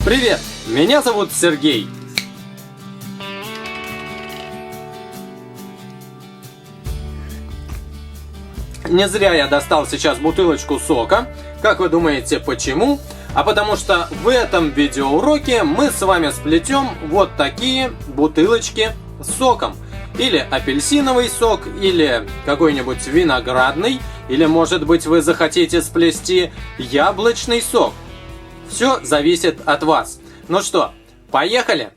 Привет, меня зовут Сергей. Не зря я достал сейчас бутылочку сока. Как вы думаете, почему? А потому что в этом видеоуроке мы с вами сплетем вот такие бутылочки с соком. Или апельсиновый сок, или какой-нибудь виноградный, или, может быть, вы захотите сплести яблочный сок. Все зависит от вас. Ну что, поехали!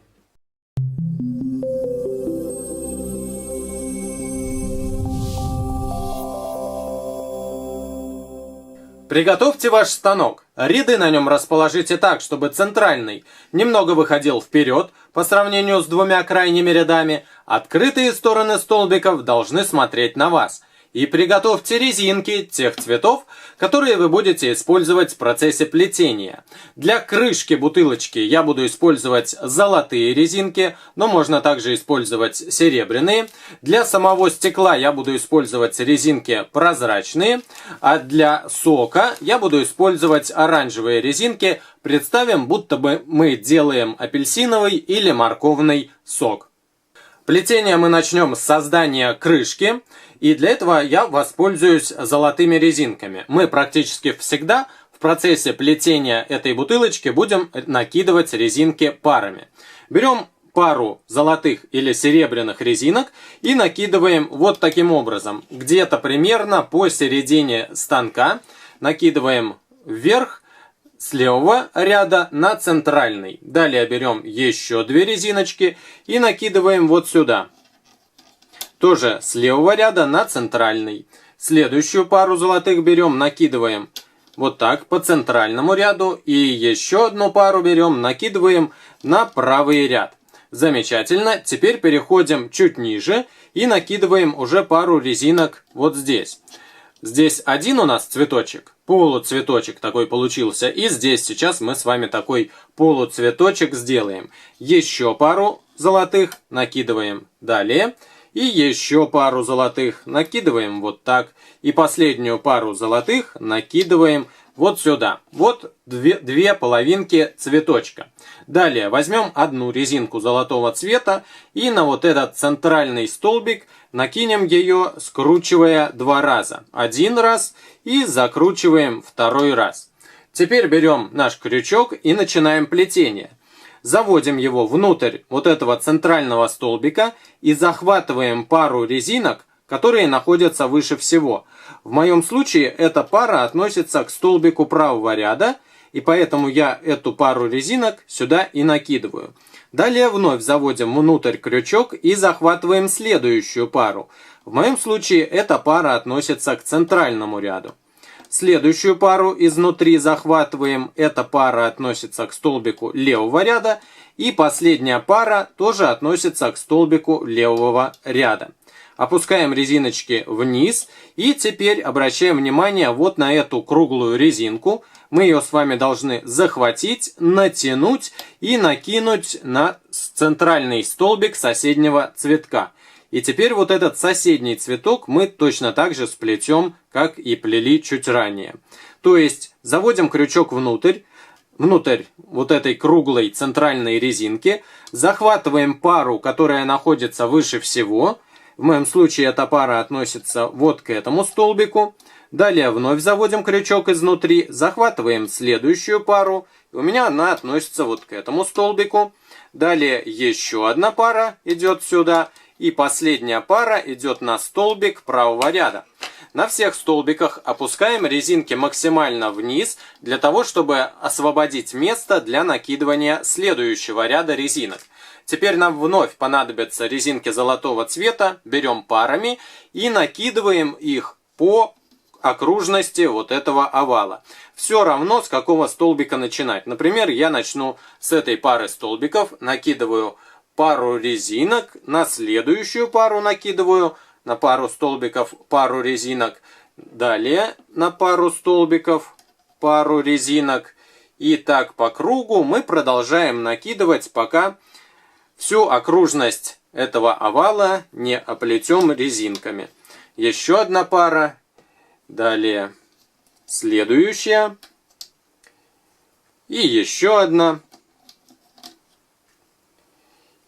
Приготовьте ваш станок. Ряды на нем расположите так, чтобы центральный немного выходил вперед по сравнению с двумя крайними рядами. Открытые стороны столбиков должны смотреть на вас. И приготовьте резинки тех цветов, которые вы будете использовать в процессе плетения. Для крышки бутылочки я буду использовать золотые резинки, но можно также использовать серебряные. Для самого стекла я буду использовать резинки прозрачные, а для сока я буду использовать оранжевые резинки. Представим, будто бы мы делаем апельсиновый или морковный сок. Плетение мы начнем с создания крышки. И для этого я воспользуюсь золотыми резинками. Мы практически всегда в процессе плетения этой бутылочки будем накидывать резинки парами. Берем пару золотых или серебряных резинок и накидываем вот таким образом. Где-то примерно посередине станка накидываем вверх с левого ряда на центральный. Далее берем еще две резиночки и накидываем вот сюда. Тоже с левого ряда на центральный. Следующую пару золотых берем, накидываем вот так по центральному ряду. И еще одну пару берем, накидываем на правый ряд. Замечательно. Теперь переходим чуть ниже и накидываем уже пару резинок вот здесь. Здесь один у нас цветочек, полуцветочек такой получился. И здесь сейчас мы с вами такой полуцветочек сделаем. Еще пару золотых накидываем далее. И еще пару золотых накидываем вот так. И последнюю пару золотых накидываем вот сюда. Вот две половинки цветочка. Далее возьмем одну резинку золотого цвета и на вот этот центральный столбик накинем ее, скручивая два раза. Один раз и закручиваем второй раз. Теперь берем наш крючок и начинаем плетение. Заводим его внутрь вот этого центрального столбика и захватываем пару резинок, которые находятся выше всего. В моем случае эта пара относится к столбику правого ряда, и поэтому я эту пару резинок сюда и накидываю. Далее вновь заводим внутрь крючок и захватываем следующую пару. В моем случае эта пара относится к центральному ряду. Следующую пару изнутри захватываем. Эта пара относится к столбику левого ряда. И последняя пара тоже относится к столбику левого ряда. Опускаем резиночки вниз. И теперь обращаем внимание вот на эту круглую резинку. Мы ее с вами должны захватить, натянуть и накинуть на центральный столбик соседнего цветка. И теперь вот этот соседний цветок мы точно так же сплетем, как и плели чуть ранее. То есть заводим крючок внутрь вот этой круглой центральной резинки, захватываем пару, которая находится выше всего. В моем случае эта пара относится вот к этому столбику. Далее вновь заводим крючок изнутри, захватываем следующую пару. У меня она относится вот к этому столбику. Далее еще одна пара идет сюда. И последняя пара идет на столбик правого ряда. На всех столбиках опускаем резинки максимально вниз, для того, чтобы освободить место для накидывания следующего ряда резинок. Теперь нам вновь понадобятся резинки золотого цвета, берем парами и накидываем их по окружности вот этого овала. Все равно с какого столбика начинать. Например, я начну с этой пары столбиков, накидываю пару резинок, на следующую пару накидываю, на пару столбиков пару резинок, далее на пару столбиков пару резинок. И так по кругу мы продолжаем накидывать, пока всю окружность этого овала не оплетем резинками. Еще одна пара, далее следующая и еще одна.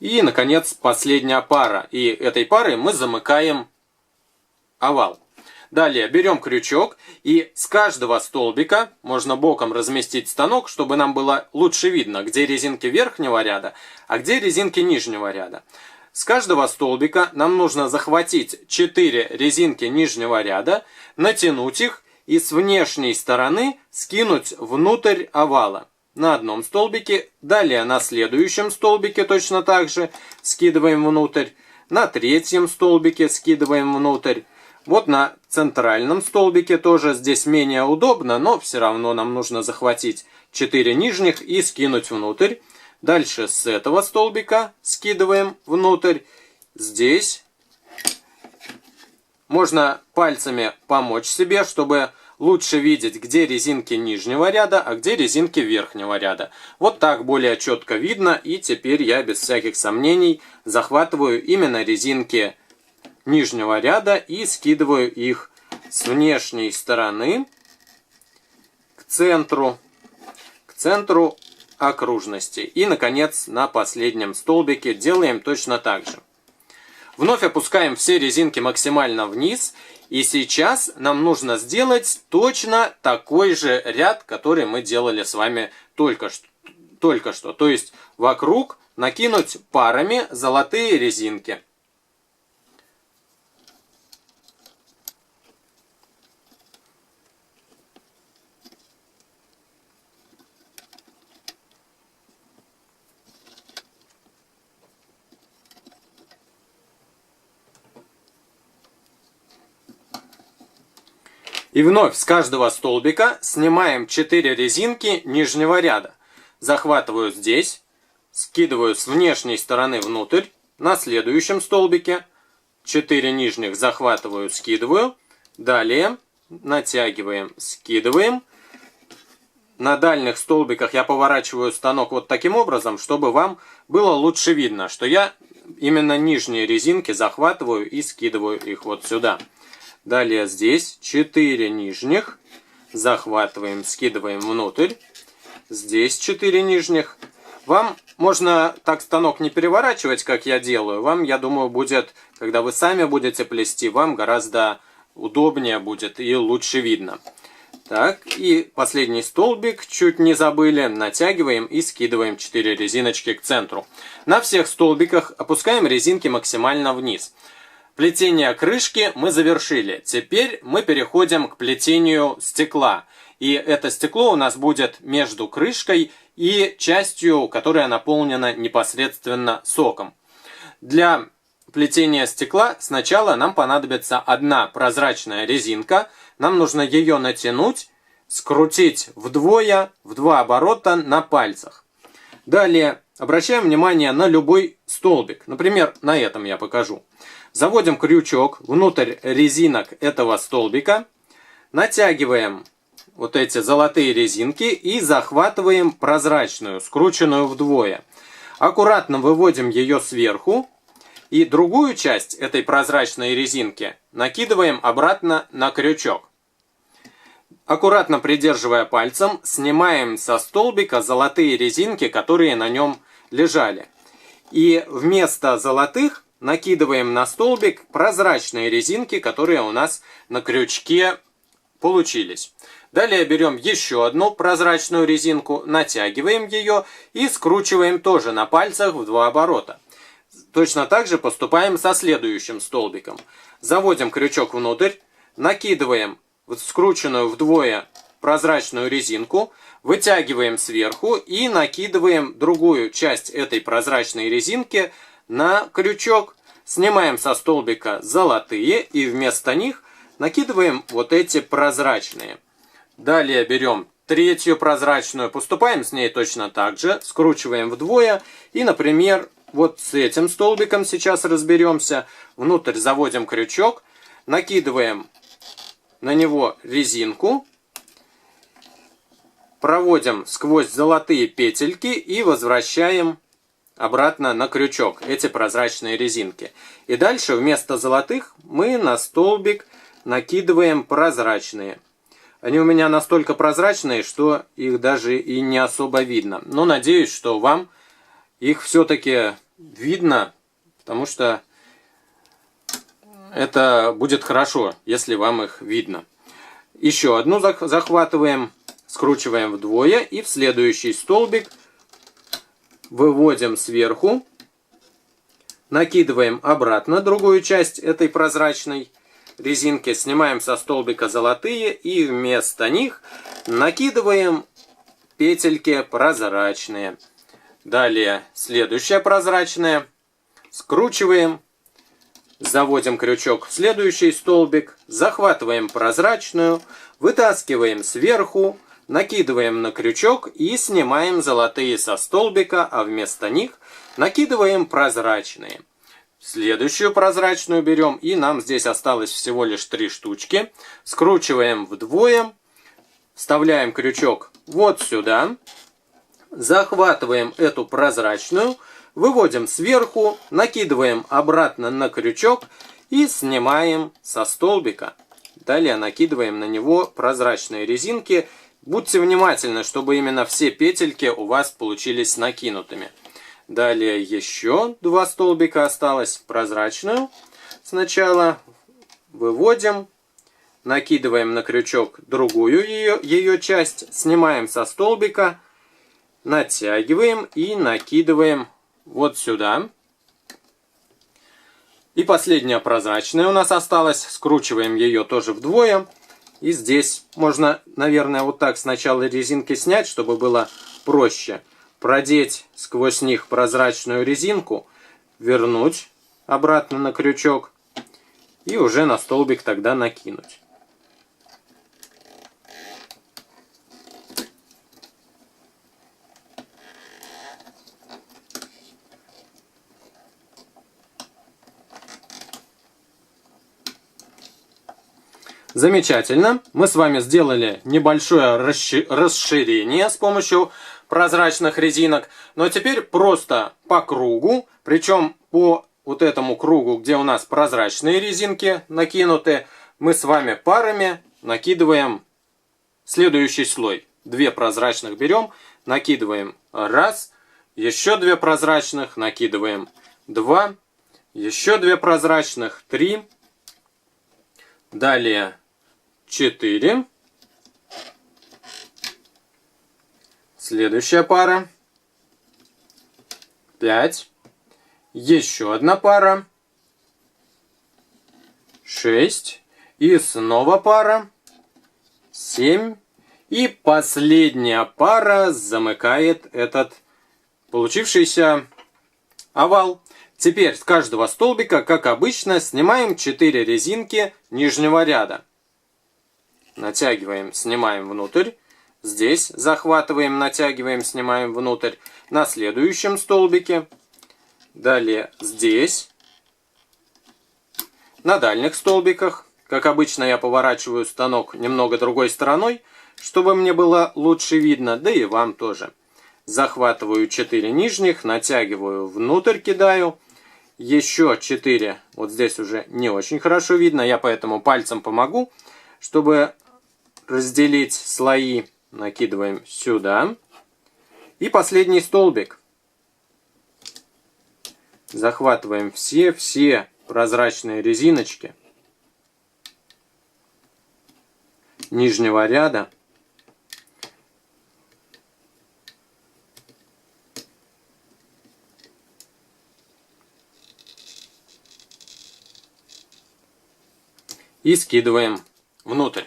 И, наконец, последняя пара. И этой парой мы замыкаем овал. Далее берем крючок, и с каждого столбика можно боком разместить станок, чтобы нам было лучше видно, где резинки верхнего ряда, а где резинки нижнего ряда. С каждого столбика нам нужно захватить 4 резинки нижнего ряда, натянуть их и с внешней стороны скинуть внутрь овала. На одном столбике, далее на следующем столбике точно так же скидываем внутрь, на третьем столбике скидываем внутрь. Вот на центральном столбике тоже здесь менее удобно, но все равно нам нужно захватить 4 нижних и скинуть внутрь. Дальше с этого столбика скидываем внутрь. Здесь можно пальцами помочь себе, чтобы лучше видеть, где резинки нижнего ряда, а где резинки верхнего ряда. Вот так более четко видно, и теперь я без всяких сомнений захватываю именно резинки нижнего ряда и скидываю их с внешней стороны к центру окружности. И, наконец, на последнем столбике делаем точно так же. Вновь опускаем все резинки максимально вниз. И сейчас нам нужно сделать точно такой же ряд, который мы делали с вами только что. То есть вокруг накинуть парами золотые резинки. И вновь с каждого столбика снимаем 4 резинки нижнего ряда. Захватываю здесь, скидываю с внешней стороны внутрь, на следующем столбике 4 нижних захватываю, скидываю. Далее натягиваем, скидываем. На дальних столбиках я поворачиваю станок вот таким образом, чтобы вам было лучше видно, что я именно нижние резинки захватываю и скидываю их вот сюда. Далее здесь 4 нижних, захватываем, скидываем внутрь. Здесь 4 нижних. Вам можно так станок не переворачивать, как я делаю. Вам, я думаю, будет, когда вы сами будете плести, вам гораздо удобнее будет и лучше видно. Так, и последний столбик, чуть не забыли, натягиваем и скидываем 4 резиночки к центру. На всех столбиках опускаем резинки максимально вниз. Плетение крышки мы завершили. Теперь мы переходим к плетению стекла. И это стекло у нас будет между крышкой и частью, которая наполнена непосредственно соком. Для плетения стекла сначала нам понадобится одна прозрачная резинка. Нам нужно ее натянуть, скрутить вдвое, в 2 оборота на пальцах. Далее обращаем внимание на любой столбик. Например, на этом я покажу. Заводим крючок внутрь резинок этого столбика, натягиваем вот эти золотые резинки и захватываем прозрачную, скрученную вдвое. Аккуратно выводим ее сверху и другую часть этой прозрачной резинки накидываем обратно на крючок. Аккуратно придерживая пальцем, снимаем со столбика золотые резинки, которые на нем лежали. И вместо золотых накидываем на столбик прозрачные резинки, которые у нас на крючке получились. Далее берем еще одну прозрачную резинку, натягиваем ее и скручиваем тоже на пальцах в 2 оборота. Точно так же поступаем со следующим столбиком. Заводим крючок внутрь, накидываем скрученную вдвое прозрачную резинку, вытягиваем сверху и накидываем другую часть этой прозрачной резинки на крючок, снимаем со столбика золотые и вместо них накидываем вот эти прозрачные. Далее берем третью прозрачную, поступаем с ней точно так же, скручиваем вдвое и, например, вот с этим столбиком сейчас разберемся. Внутрь заводим крючок, накидываем на него резинку, проводим сквозь золотые петельки и возвращаем обратно на крючок эти прозрачные резинки. И дальше вместо золотых мы на столбик накидываем прозрачные. Они у меня настолько прозрачные, что их даже и не особо видно. Но надеюсь, что вам их все-таки видно, потому что это будет хорошо, если вам их видно. Еще одну захватываем, скручиваем вдвое и в следующий столбик выводим сверху, накидываем обратно другую часть этой прозрачной резинки, снимаем со столбика золотые и вместо них накидываем петельки прозрачные. Далее следующая прозрачная, скручиваем, заводим крючок в следующий столбик, захватываем прозрачную, вытаскиваем сверху, накидываем на крючок и снимаем золотые со столбика, а вместо них накидываем прозрачные. Следующую прозрачную берем, и нам здесь осталось всего лишь 3 штучки. Скручиваем вдвое, вставляем крючок вот сюда, захватываем эту прозрачную, выводим сверху, накидываем обратно на крючок и снимаем со столбика. Далее накидываем на него прозрачные резинки. Будьте внимательны, чтобы именно все петельки у вас получились накинутыми. Далее еще 2 столбика осталось. Прозрачную сначала выводим, накидываем на крючок другую ее часть, снимаем со столбика, натягиваем и накидываем вот сюда. И последняя прозрачная у нас осталась. Скручиваем ее тоже вдвое. И здесь можно, наверное, вот так сначала резинки снять, чтобы было проще. Продеть сквозь них прозрачную резинку, вернуть обратно на крючок и уже на столбик тогда накинуть. Замечательно. Мы с вами сделали небольшое расширение с помощью прозрачных резинок. Но теперь просто по кругу, причем по вот этому кругу, где у нас прозрачные резинки накинуты, мы с вами парами накидываем следующий слой. 2 прозрачных берем, накидываем 1, еще 2 прозрачных, накидываем 2, еще 2 прозрачных, 3, далее 4. Следующая пара. 5. Еще одна пара. 6. И снова пара. 7. И последняя пара замыкает этот получившийся овал. Теперь с каждого столбика, как обычно, снимаем 4 резинки нижнего ряда. Натягиваем, снимаем внутрь. Здесь захватываем, натягиваем, снимаем внутрь. На следующем столбике. Далее здесь. На дальних столбиках. Как обычно, я поворачиваю станок немного другой стороной, чтобы мне было лучше видно, да и вам тоже. Захватываю 4 нижних, натягиваю внутрь, кидаю. Еще 4. Вот здесь уже не очень хорошо видно, я поэтому пальцем помогу, чтобы разделить слои. Накидываем сюда. И последний столбик. Захватываем все прозрачные резиночки нижнего ряда. И скидываем внутрь.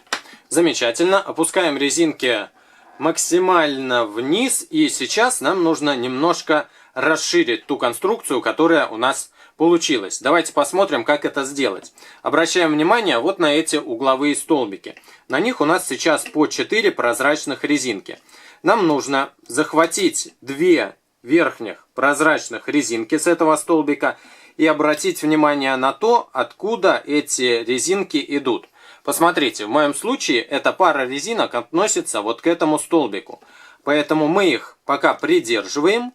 Замечательно. Опускаем резинки максимально вниз. И сейчас нам нужно немножко расширить ту конструкцию, которая у нас получилась. Давайте посмотрим, как это сделать. Обращаем внимание вот на эти угловые столбики. На них у нас сейчас по 4 прозрачных резинки. Нам нужно захватить 2 верхних прозрачных резинки с этого столбика и обратить внимание на то, откуда эти резинки идут. Посмотрите, в моем случае эта пара резинок относится вот к этому столбику. Поэтому мы их пока придерживаем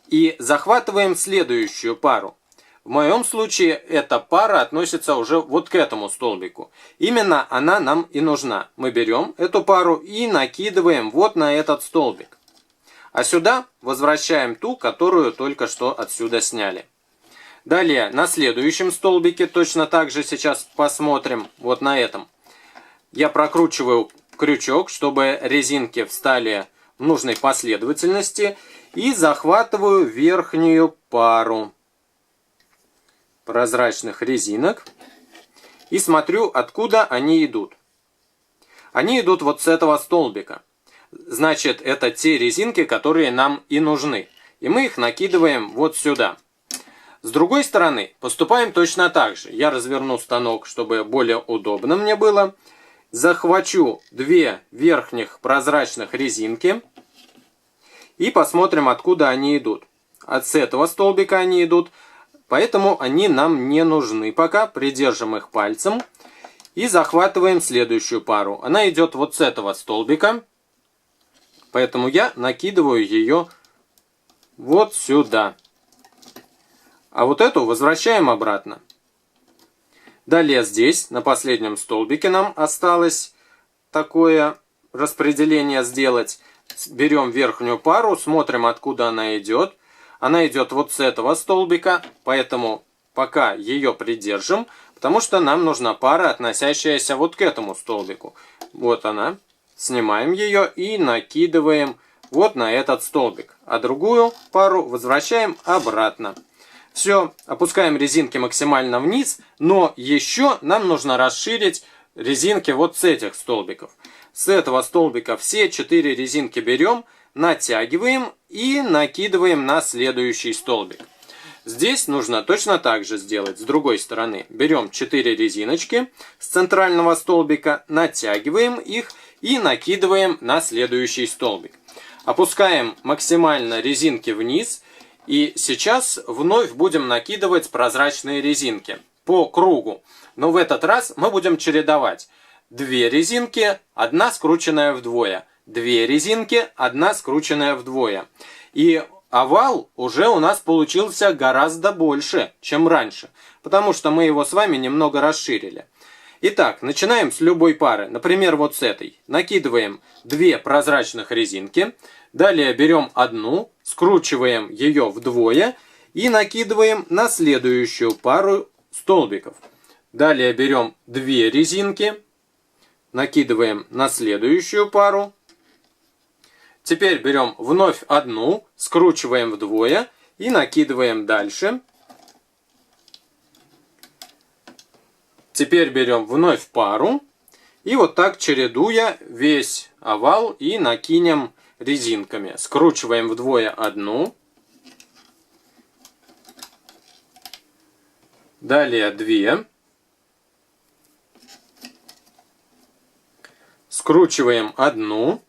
и захватываем следующую пару. В моем случае эта пара относится уже вот к этому столбику. Именно она нам и нужна. Мы берем эту пару и накидываем вот на этот столбик. А сюда возвращаем ту, которую только что отсюда сняли. Далее, на следующем столбике точно так же сейчас посмотрим, вот на этом. Я прокручиваю крючок, чтобы резинки встали в нужной последовательности, и захватываю верхнюю пару прозрачных резинок и смотрю, откуда они идут. Они идут вот с этого столбика. Значит, это те резинки, которые нам и нужны. И мы их накидываем вот сюда. С другой стороны, поступаем точно так же. Я разверну станок, чтобы более удобно мне было. Захвачу две верхних прозрачных резинки. И посмотрим, откуда они идут. От этого столбика они идут. Поэтому они нам не нужны пока. Придержим их пальцем. И захватываем следующую пару. Она идет вот с этого столбика. Поэтому я накидываю ее вот сюда. А вот эту возвращаем обратно. Далее здесь, на последнем столбике, нам осталось такое распределение сделать. Берем верхнюю пару, смотрим, откуда она идет. Она идет вот с этого столбика, поэтому пока ее придержим, потому что нам нужна пара, относящаяся вот к этому столбику. Вот она. Снимаем ее и накидываем вот на этот столбик. А другую пару возвращаем обратно. Все, опускаем резинки максимально вниз, но еще нам нужно расширить резинки вот с этих столбиков. С этого столбика все 4 резинки берем, натягиваем и накидываем на следующий столбик. Здесь нужно точно так же сделать. С другой стороны берем 4 резиночки с центрального столбика, натягиваем их и накидываем на следующий столбик. Опускаем максимально резинки вниз. И сейчас вновь будем накидывать прозрачные резинки по кругу. Но в этот раз мы будем чередовать. 2 резинки, 1 скрученная вдвое. 2 резинки, 1 скрученная вдвое. И овал уже у нас получился гораздо больше, чем раньше. Потому что мы его с вами немного расширили. Итак, начинаем с любой пары. Например, вот с этой. Накидываем 2 прозрачных резинки. Далее берем одну, скручиваем ее вдвое и накидываем на следующую пару столбиков. Далее берем 2 резинки, накидываем на следующую пару. Теперь берем вновь одну, скручиваем вдвое и накидываем дальше. Теперь берем вновь пару и вот так чередуя весь овал и накинем резинками. Скручиваем вдвое одну. Далее 2. Скручиваем одну.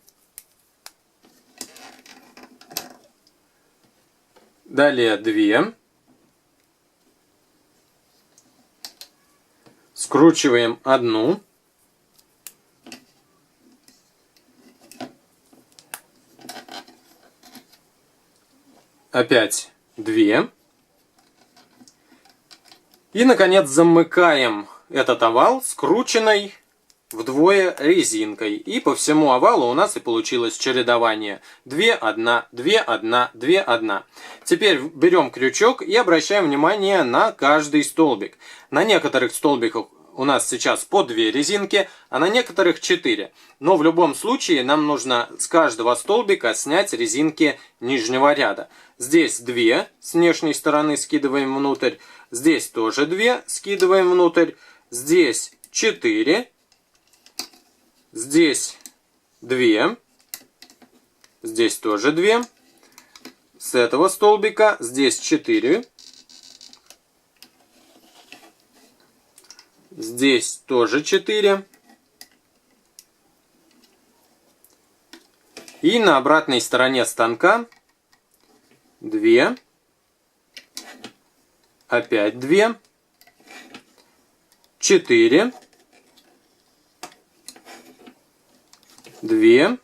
Далее 2. Скручиваем одну. Опять 2. И, наконец, замыкаем этот овал скрученной вдвое резинкой. И по всему овалу у нас и получилось чередование 2, 1, 2, 1, 2, 1. Теперь берем крючок и обращаем внимание на каждый столбик. На некоторых столбиках у нас сейчас по 2 резинки, а на некоторых 4. Но в любом случае нам нужно с каждого столбика снять резинки нижнего ряда. Здесь 2 с внешней стороны скидываем внутрь. Здесь тоже 2 скидываем внутрь. Здесь 4. Здесь 2. Здесь тоже 2. С этого столбика здесь 4. Здесь тоже 4. И на обратной стороне станка 2. Опять 2. 4. 2.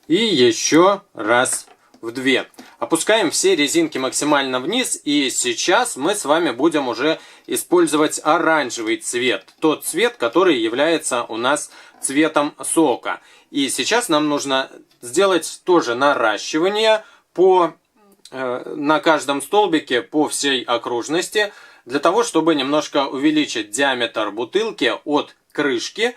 И еще раз в 2. Опускаем все резинки максимально вниз, и сейчас мы с вами будем уже использовать оранжевый цвет. Тот цвет, который является у нас цветом сока. И сейчас нам нужно сделать тоже наращивание на каждом столбике по всей окружности, для того, чтобы немножко увеличить диаметр бутылки от крышки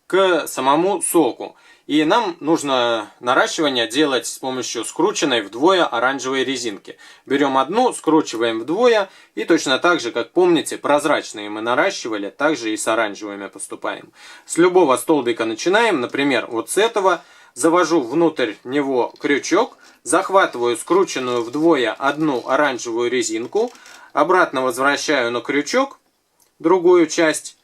к самому соку. И нам нужно наращивание делать с помощью скрученной вдвое оранжевой резинки. Берем одну, скручиваем вдвое, и точно так же, как помните, прозрачные мы наращивали, также и с оранжевыми поступаем. С любого столбика начинаем, например, вот с этого. Завожу внутрь него крючок, захватываю скрученную вдвое одну оранжевую резинку, обратно возвращаю на крючок другую часть,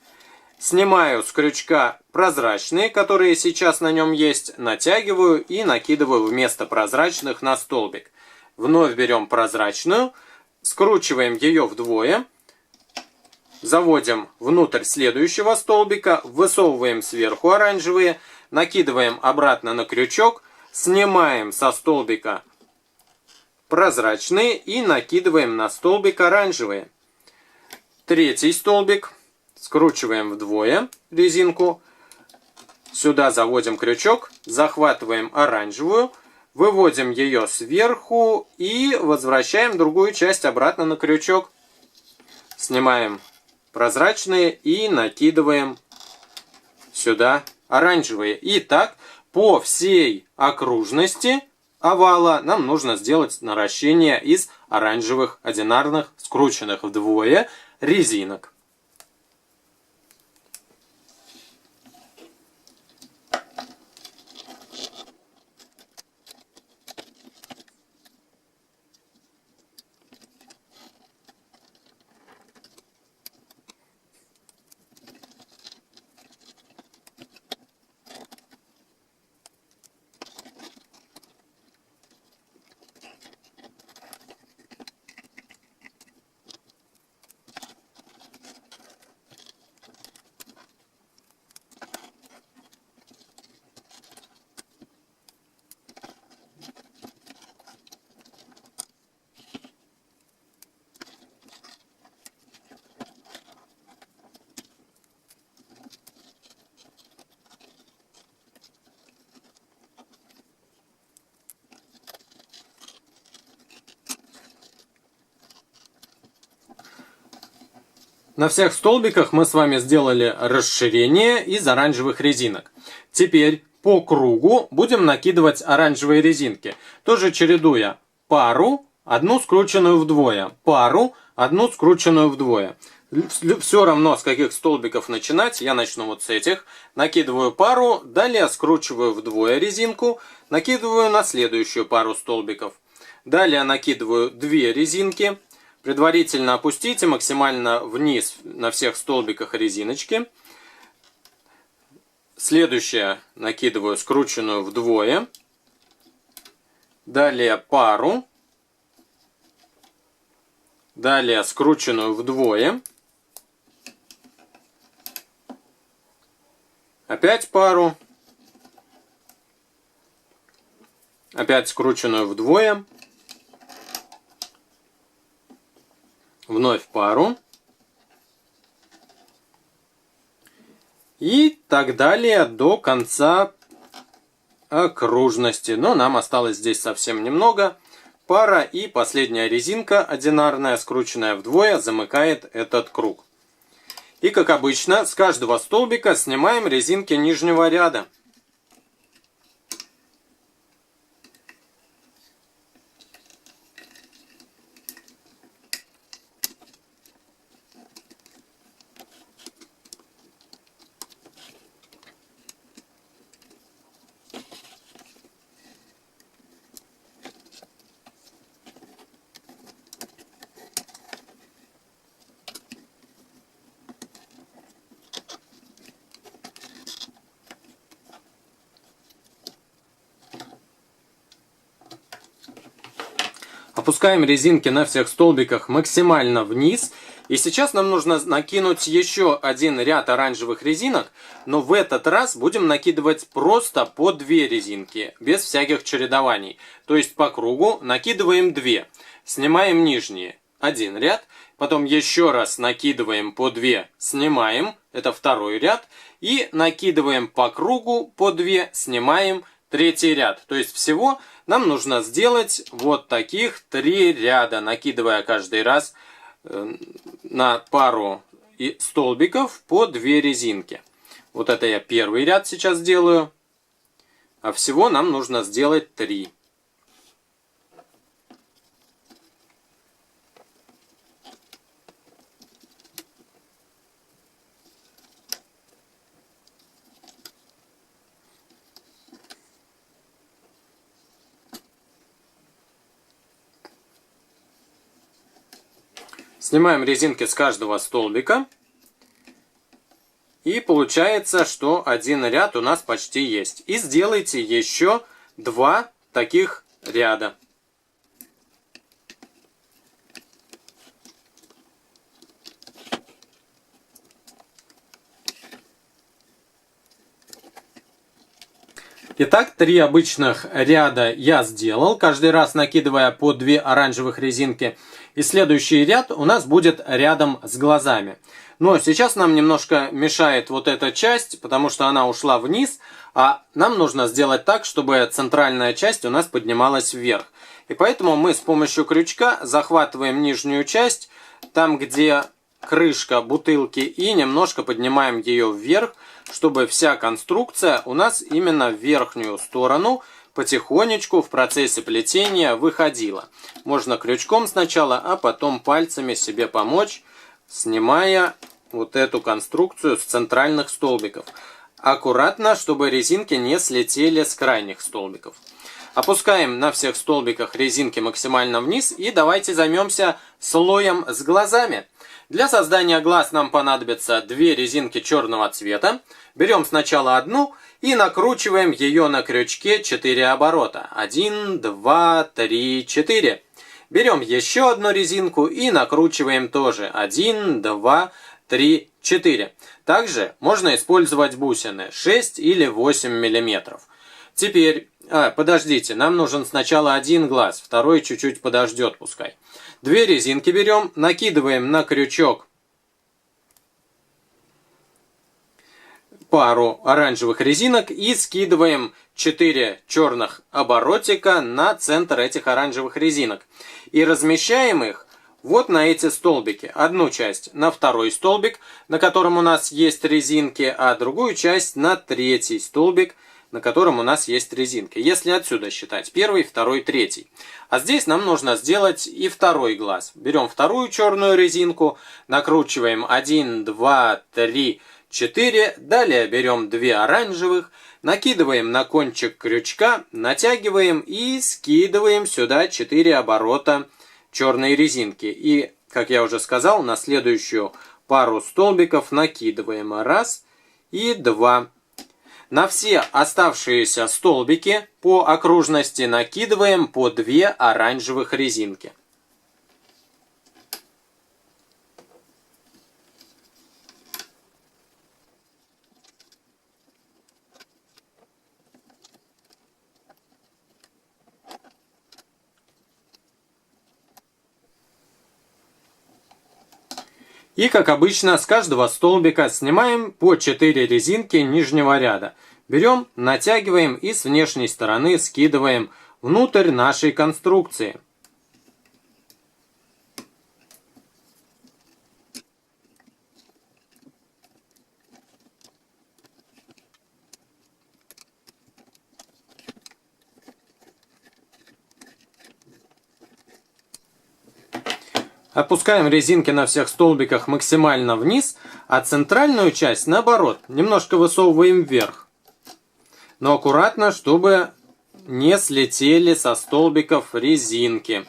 снимаю с крючка прозрачные, которые сейчас на нем есть, натягиваю и накидываю вместо прозрачных на столбик. Вновь берем прозрачную, скручиваем ее вдвое, заводим внутрь следующего столбика, высовываем сверху оранжевые, накидываем обратно на крючок, снимаем со столбика прозрачные и накидываем на столбик оранжевые. Третий столбик. Скручиваем вдвое резинку, сюда заводим крючок, захватываем оранжевую, выводим ее сверху и возвращаем другую часть обратно на крючок. Снимаем прозрачные и накидываем сюда оранжевые. И так по всей окружности овала нам нужно сделать наращение из оранжевых одинарных, скрученных вдвое резинок. На всех столбиках мы с вами сделали расширение из оранжевых резинок. Теперь по кругу будем накидывать оранжевые резинки, тоже чередуя пару, одну скрученную вдвое, пару, одну скрученную вдвое. Все равно с каких столбиков начинать, я начну вот с этих. Накидываю пару, далее скручиваю вдвое резинку, накидываю на следующую пару столбиков. Далее накидываю 2 резинки. Предварительно опустите максимально вниз на всех столбиках резиночки. Следующее накидываю скрученную вдвое. Далее пару. Далее скрученную вдвое. Опять пару. Опять скрученную вдвое. Вновь пару. И так далее до конца окружности. Но нам осталось здесь совсем немного. Пара и последняя резинка одинарная, скрученная вдвое, замыкает этот круг. И как обычно, с каждого столбика снимаем резинки нижнего ряда. Опускаем резинки на всех столбиках максимально вниз И сейчас нам нужно накинуть еще один ряд оранжевых резинок, но в этот раз будем накидывать просто по 2 резинки, без всяких чередований. То есть по кругу накидываем 2, снимаем нижние, 1 ряд, потом еще раз накидываем по 2, снимаем, это второй ряд, и накидываем по кругу по 2, снимаем третий ряд. То есть всего нам нужно сделать вот таких 3 ряда, накидывая каждый раз на пару столбиков по 2 резинки. Вот это я первый ряд сейчас делаю, а всего нам нужно сделать 3. Снимаем резинки с каждого столбика. И получается, что один ряд у нас почти есть. И сделайте еще 2 таких ряда. Итак, 3 обычных ряда я сделал, каждый раз накидывая по 2 оранжевых резинки. И следующий ряд у нас будет рядом с глазами. Но сейчас нам немножко мешает вот эта часть, потому что она ушла вниз, а нам нужно сделать так, чтобы центральная часть у нас поднималась вверх. И поэтому мы с помощью крючка захватываем нижнюю часть, там где крышка бутылки, и немножко поднимаем ее вверх, чтобы вся конструкция у нас именно в верхнюю сторону потихонечку в процессе плетения выходила. Можно крючком сначала, а потом пальцами себе помочь, снимая вот эту конструкцию с центральных столбиков. Аккуратно, чтобы резинки не слетели с крайних столбиков. Опускаем на всех столбиках резинки максимально вниз и давайте займемся слоем с глазами. Для создания глаз нам понадобится 2 резинки черного цвета. Берем сначала одну и накручиваем ее на крючке 4 оборота. 1, 2, 3, 4. Берем еще одну резинку и накручиваем тоже. 1, 2, 3, 4. Также можно использовать бусины 6 или 8 мм. Теперь, подождите, нам нужен сначала один глаз, второй чуть-чуть подождет пускай. 2 резинки берем, накидываем на крючок пару оранжевых резинок и скидываем 4 черных оборотика на центр этих оранжевых резинок. И размещаем их вот на эти столбики. Одну часть на второй столбик, на котором у нас есть резинки, а другую часть на третий столбик, на котором у нас есть резинки. Если отсюда считать первый, второй, третий. А здесь нам нужно сделать и второй глаз. Берем вторую черную резинку, накручиваем 1, 2, 3, 4. Далее берем 2 оранжевых, накидываем на кончик крючка, натягиваем и скидываем сюда 4 оборота черной резинки. И, как я уже сказал, на следующую пару столбиков накидываем 1 и 2. На все оставшиеся столбики по окружности накидываем по 2 оранжевых резинки. И, как обычно, с каждого столбика снимаем по 4 резинки нижнего ряда. Берем, натягиваем и с внешней стороны скидываем внутрь нашей конструкции. Опускаем резинки на всех столбиках максимально вниз, а центральную часть, наоборот, немножко высовываем вверх. Но аккуратно, чтобы не слетели со столбиков резинки.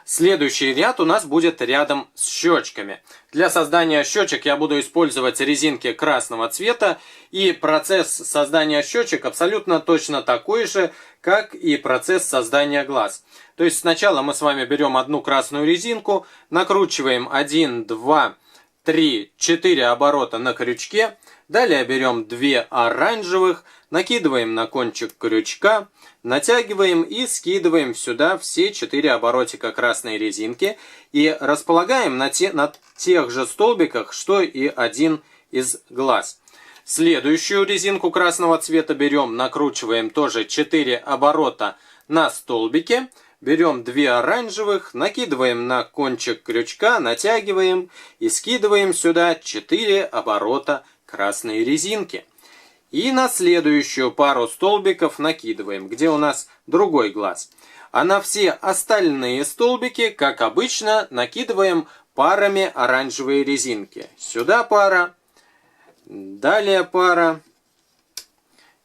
Следующий ряд у нас будет рядом с щечками. Для создания щечек я буду использовать резинки красного цвета. И процесс создания щечек абсолютно точно такой же, как и процесс создания глаз. То есть сначала мы с вами берем одну красную резинку, накручиваем 1, 2, 3, 4 оборота на крючке. Далее берем 2 оранжевых, накидываем на кончик крючка, натягиваем и скидываем сюда все 4 оборотика красной резинки и располагаем на тех же столбиках, что и один из глаз. Следующую резинку красного цвета берем, накручиваем тоже 4 оборота на столбике. Берем 2 оранжевых, накидываем на кончик крючка, натягиваем и скидываем сюда 4 оборота красной резинки. И на следующую пару столбиков накидываем, где у нас другой глаз. А на все остальные столбики, как обычно, накидываем парами оранжевые резинки. Сюда пара, далее пара,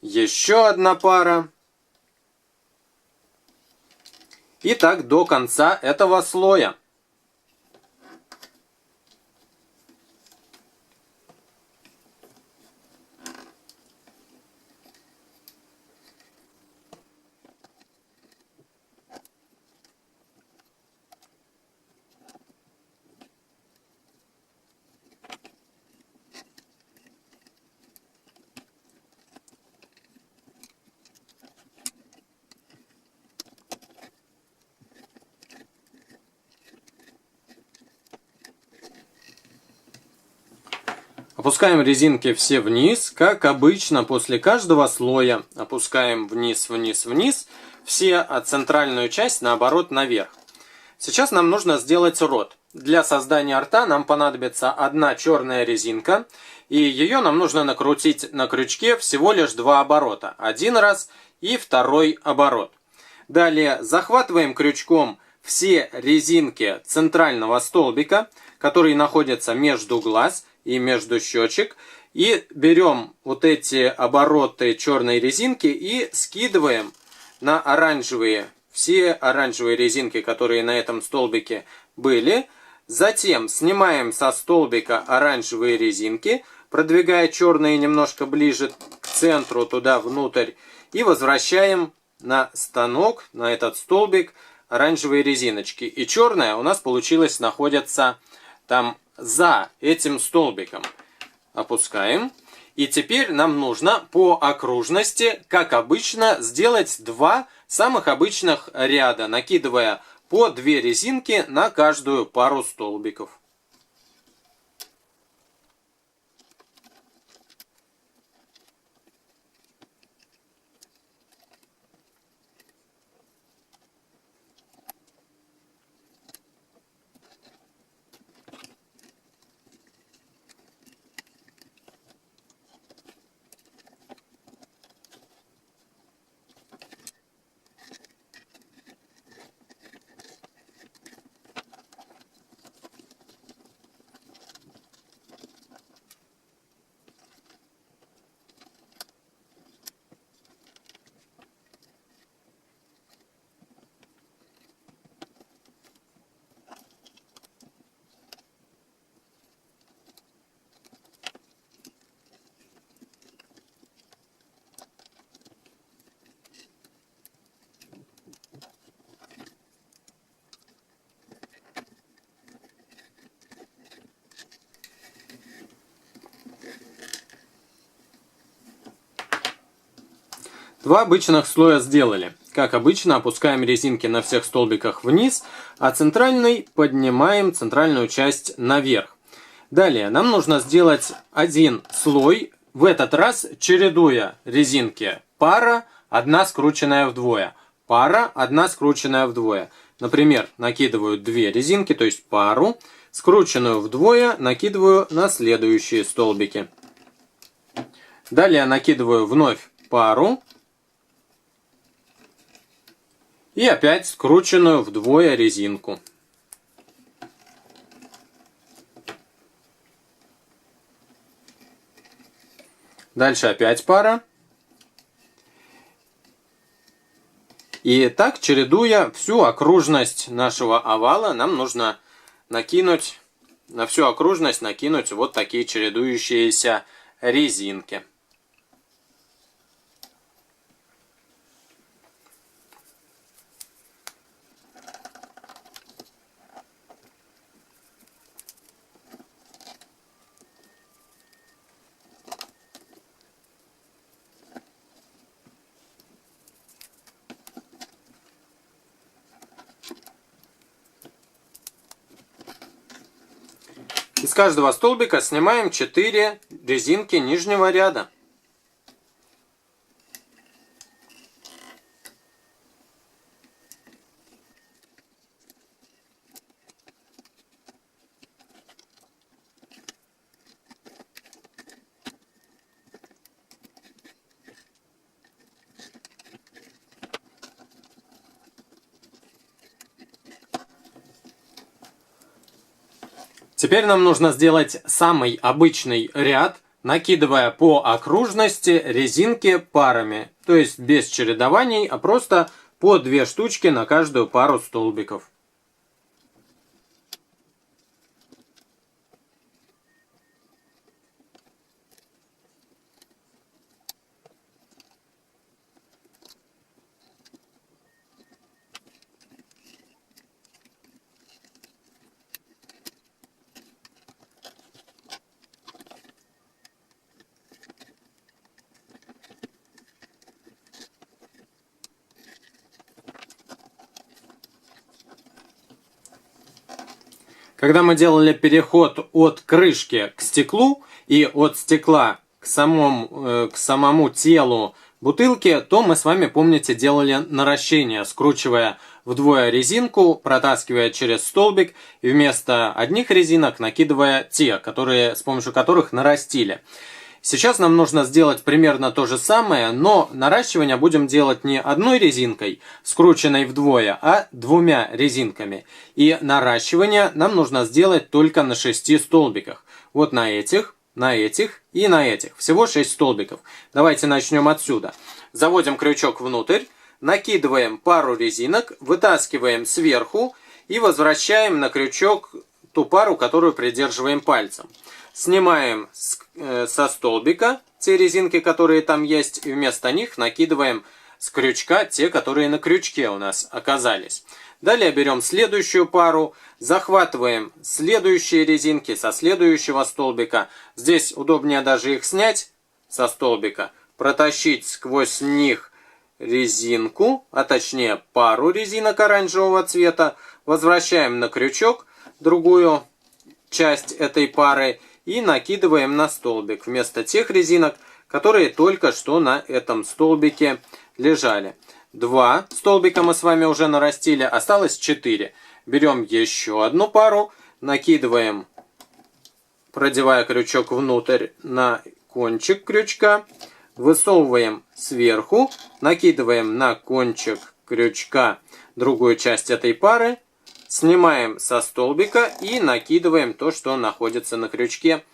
еще одна пара. И так до конца этого слоя. Опускаем резинки все вниз, как обычно после каждого слоя. Опускаем вниз, вниз, вниз, все, а центральную часть наоборот наверх. Сейчас нам нужно сделать рот. Для создания рта нам понадобится одна черная резинка, и ее нам нужно накрутить на крючке всего лишь 2 оборота. Один раз и второй оборот. Далее захватываем крючком все резинки центрального столбика, которые находятся между глаз и между щечек, и берем вот эти обороты черной резинки и скидываем на оранжевые, все оранжевые резинки, которые на этом столбике были. Затем снимаем со столбика оранжевые резинки, продвигая черные немножко ближе к центру, туда внутрь, и возвращаем на станок, на этот столбик, оранжевые резиночки. И черная у нас получилось находится там за этим столбиком. Опускаем. И теперь нам нужно по окружности, как обычно, сделать 2 самых обычных ряда, накидывая по 2 резинки на каждую пару столбиков. Два обычных слоя сделали. Как обычно, опускаем резинки на всех столбиках вниз, а центральный поднимаем центральную часть наверх. Далее нам нужно сделать один слой, в этот раз чередуя резинки. Пара, одна скрученная вдвое. Пара, одна скрученная вдвое. Например, накидываю 2 резинки, то есть пару, скрученную вдвое накидываю на следующие столбики. Далее накидываю вновь пару. И опять скрученную вдвое резинку. Дальше опять пара. И так, чередуя всю окружность нашего овала, нам нужно накинуть, на всю окружность накинуть вот такие чередующиеся резинки. Из каждого столбика снимаем 4 резинки нижнего ряда. Теперь нам нужно сделать самый обычный ряд, накидывая по окружности резинки парами. То есть без чередований, а просто по 2 штучки на каждую пару столбиков. Когда мы делали переход от крышки к стеклу и от стекла к самому телу бутылки, то мы с вами, помните, делали наращение, скручивая вдвое резинку, протаскивая через столбик и вместо одних резинок накидывая те, с помощью которых нарастили. Сейчас нам нужно сделать примерно то же самое, но наращивание будем делать не одной резинкой, скрученной вдвое, а 2 резинками. И наращивание нам нужно сделать только на 6 столбиках. Вот на этих и на этих. Всего 6 столбиков. Давайте начнем отсюда. Заводим крючок внутрь, накидываем пару резинок, вытаскиваем сверху и возвращаем на крючок ту пару, которую придерживаем пальцем. Снимаем со столбика те резинки, которые там есть, и вместо них накидываем с крючка те, которые на крючке у нас оказались. Далее берем следующую пару, захватываем следующие резинки со следующего столбика. Здесь удобнее даже их снять со столбика, протащить сквозь них резинку, а точнее пару резинок оранжевого цвета, возвращаем на крючок другую часть этой пары и накидываем на столбик вместо тех резинок, которые только что на этом столбике лежали. 2 столбика мы с вами уже нарастили, осталось 4. Берем еще одну пару, накидываем, продевая крючок внутрь на кончик крючка, высовываем сверху, накидываем на кончик крючка другую часть этой пары, снимаем со столбика и накидываем то, что находится на крючке.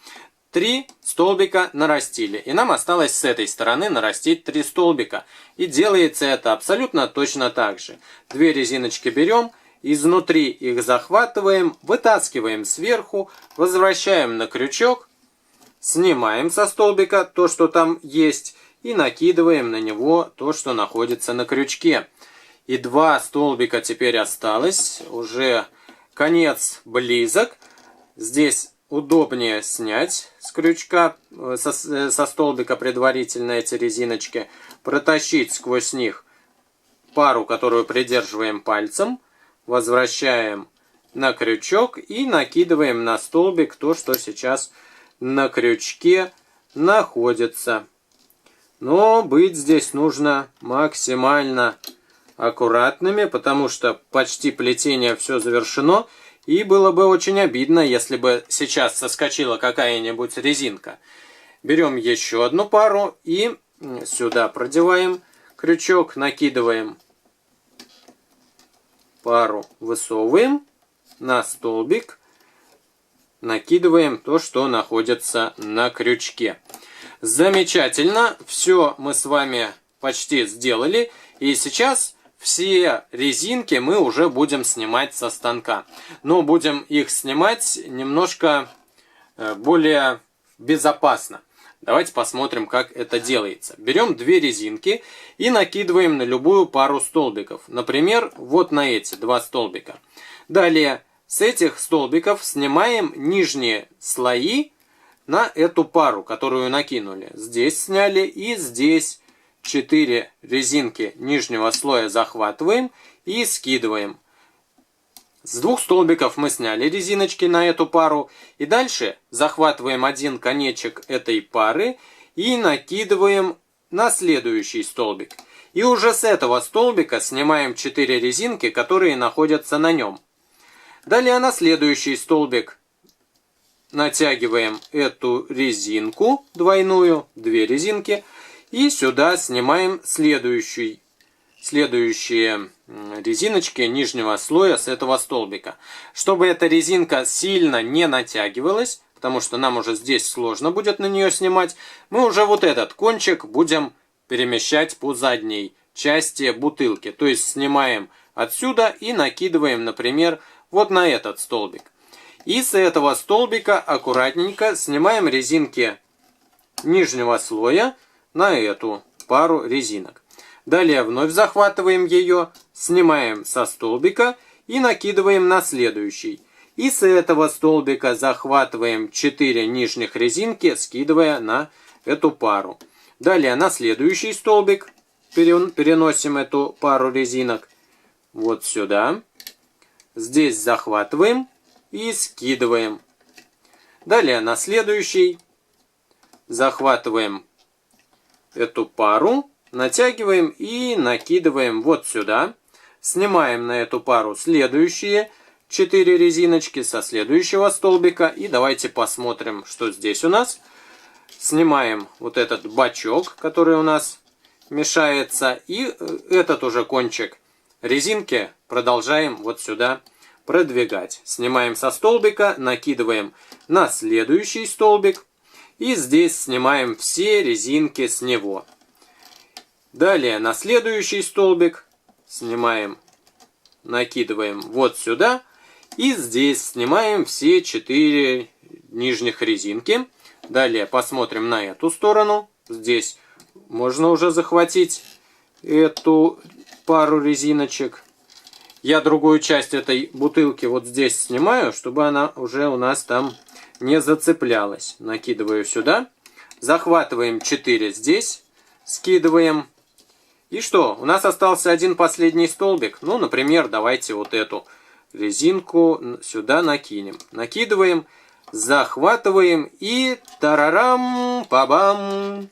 3 столбика нарастили. И нам осталось с этой стороны нарастить 3 столбика. И делается это абсолютно точно так же. 2 резиночки берем, изнутри их захватываем, вытаскиваем сверху, возвращаем на крючок, снимаем со столбика то, что там есть, и накидываем на него то, что находится на крючке. И 2 столбика теперь осталось, уже конец близок. Здесь удобнее снять с крючка, со столбика предварительно эти резиночки, протащить сквозь них пару, которую придерживаем пальцем, возвращаем на крючок и накидываем на столбик то, что сейчас на крючке находится. Но быть здесь нужно максимально аккуратными, потому что почти плетение все завершено, и было бы очень обидно, если бы сейчас соскочила какая-нибудь резинка. Берем еще одну пару и сюда продеваем крючок, накидываем пару, высовываем на столбик, накидываем то, что находится на крючке. Замечательно, все мы с вами почти сделали, и сейчас все резинки мы уже будем снимать со станка. Но будем их снимать немножко более безопасно. Давайте посмотрим, как это делается. Берем две резинки и накидываем на любую пару столбиков. Например, вот на эти два столбика. Далее с этих столбиков снимаем нижние слои на эту пару, которую накинули. Здесь сняли и здесь 4 резинки нижнего слоя захватываем и скидываем. С двух столбиков мы сняли резиночки на эту пару. И дальше захватываем один конечек этой пары и накидываем на следующий столбик. И уже с этого столбика снимаем 4 резинки, которые находятся на нем. Далее на следующий столбик натягиваем эту резинку двойную, 2 резинки. И сюда снимаем следующие резиночки нижнего слоя с этого столбика. Чтобы эта резинка сильно не натягивалась, потому что нам уже здесь сложно будет на нее снимать, мы уже вот этот кончик будем перемещать по задней части бутылки. То есть снимаем отсюда и накидываем, например, вот на этот столбик. И с этого столбика аккуратненько снимаем резинки нижнего слоя на эту пару резинок. Далее вновь захватываем ее, снимаем со столбика и накидываем на следующий. И с этого столбика захватываем 4 нижних резинки, скидывая на эту пару. Далее на следующий столбик переносим эту пару резинок вот сюда. Здесь захватываем и скидываем. Далее на следующий захватываем эту пару, натягиваем и накидываем вот сюда. Снимаем на эту пару следующие 4 резиночки со следующего столбика. И давайте посмотрим, что здесь у нас. Снимаем вот этот бачок, который у нас мешается. И этот уже кончик резинки продолжаем вот сюда продвигать. Снимаем со столбика, накидываем на следующий столбик. И здесь снимаем все резинки с него. Далее на следующий столбик снимаем, накидываем вот сюда. И здесь снимаем все 4 нижних резинки. Далее посмотрим на эту сторону. Здесь можно уже захватить эту пару резиночек. Я другую часть этой бутылки вот здесь снимаю, чтобы она уже у нас там не зацеплялась. Накидываю сюда. Захватываем 4 здесь. Скидываем. И что? У нас остался один последний столбик. Ну, например, давайте вот эту резинку сюда накинем. Накидываем. Захватываем. И тарарам, пабам.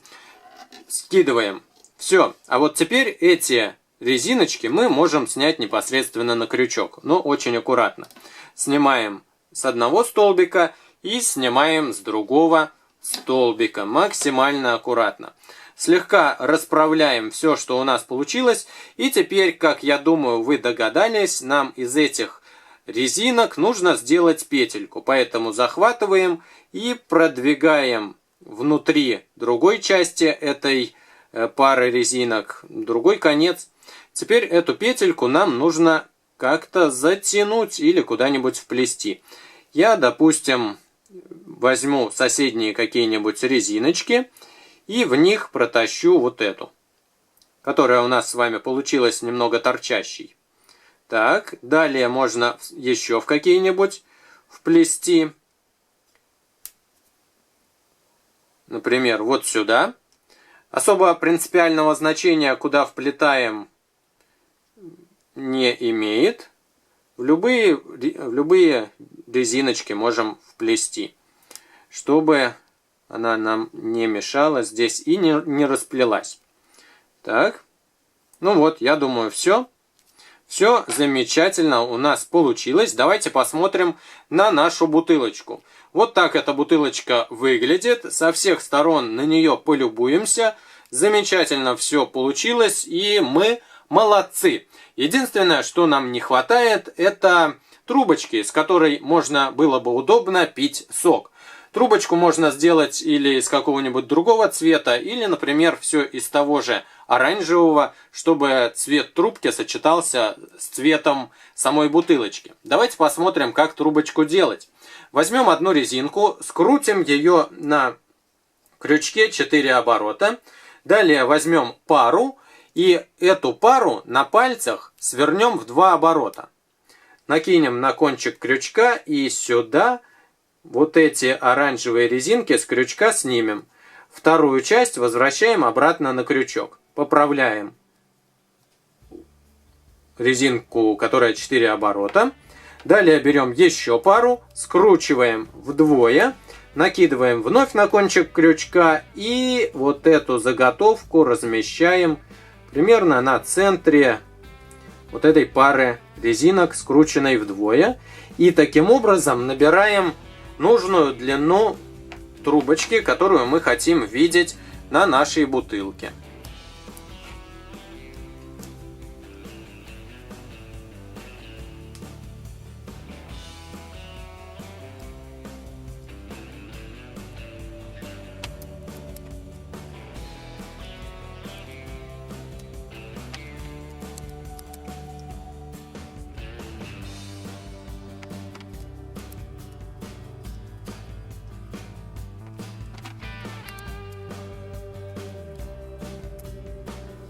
Скидываем. Все. А вот теперь эти резиночки мы можем снять непосредственно на крючок. Но очень аккуратно. Снимаем с одного столбика. И снимаем с другого столбика максимально аккуратно. Слегка расправляем все, что у нас получилось. И теперь, как я думаю, вы догадались, нам из этих резинок нужно сделать петельку. Поэтому захватываем и продвигаем внутри другой части этой пары резинок другой конец. Теперь эту петельку нам нужно как-то затянуть или куда-нибудь вплести. Я, допустим, возьму соседние какие-нибудь резиночки и в них протащу вот эту, которая у нас с вами получилась немного торчащей. Так, далее можно еще в какие-нибудь вплести. Например, вот сюда. Особо принципиального значения, куда вплетаем, не имеет. В любые резиночки можем вплести, чтобы она нам не мешала здесь и не расплелась. Так, ну вот, я думаю, все. Все замечательно у нас получилось. Давайте посмотрим на нашу бутылочку. Вот так эта бутылочка выглядит. Со всех сторон на нее полюбуемся. Замечательно все получилось, и мы молодцы. Единственное, что нам не хватает, это трубочки, с которой можно было бы удобно пить сок. Трубочку можно сделать или из какого-нибудь другого цвета, или, например, все из того же оранжевого, чтобы цвет трубки сочетался с цветом самой бутылочки. Давайте посмотрим, как трубочку делать. Возьмем одну резинку, скрутим ее на крючке 4 оборота. Далее возьмем пару и эту пару на пальцах свернем в 2 оборота. Накинем на кончик крючка и сюда вот эти оранжевые резинки с крючка снимем. Вторую часть возвращаем обратно на крючок. Поправляем резинку, которая 4 оборота. Далее берем еще пару, скручиваем вдвое, накидываем вновь на кончик крючка и вот эту заготовку размещаем примерно на центре вот этой пары резинок, скрученной вдвое. И таким образом набираем нужную длину трубочки, которую мы хотим видеть на нашей бутылке.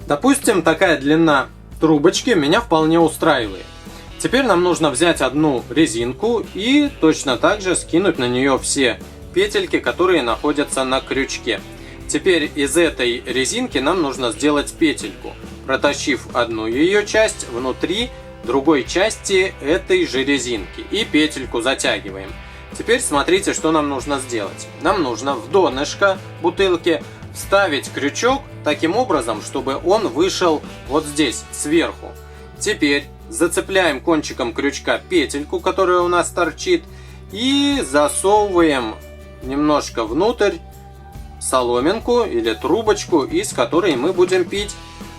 Допустим, такая длина трубочки меня вполне устраивает. Теперь нам нужно взять одну резинку и точно так же скинуть на нее все петельки, которые находятся на крючке. Теперь из этой резинки нам нужно сделать петельку, протащив одну ее часть внутри другой части этой же резинки и петельку затягиваем. Теперь смотрите, что нам нужно сделать. Нам нужно в донышко бутылки вставить крючок таким образом, чтобы он вышел вот здесь, сверху. Теперь зацепляем кончиком крючка петельку, которая у нас торчит, и засовываем немножко внутрь соломинку или трубочку, из которой мы будем пить.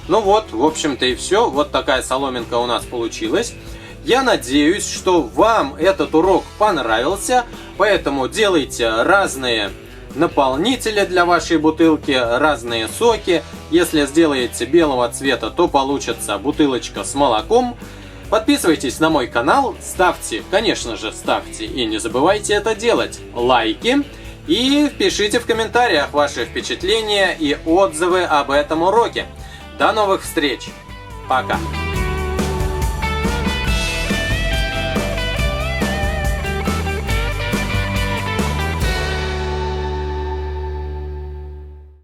Ну вот, в общем-то и все. Вот такая соломинка у нас получилась. Я надеюсь, что вам этот урок понравился, поэтому делайте разные наполнители для вашей бутылки, разные соки. Если сделаете белого цвета, то получится бутылочка с молоком. Подписывайтесь на мой канал, ставьте, конечно же, ставьте и не забывайте это делать, лайки. И пишите в комментариях ваши впечатления и отзывы об этом уроке. До новых встреч! Пока!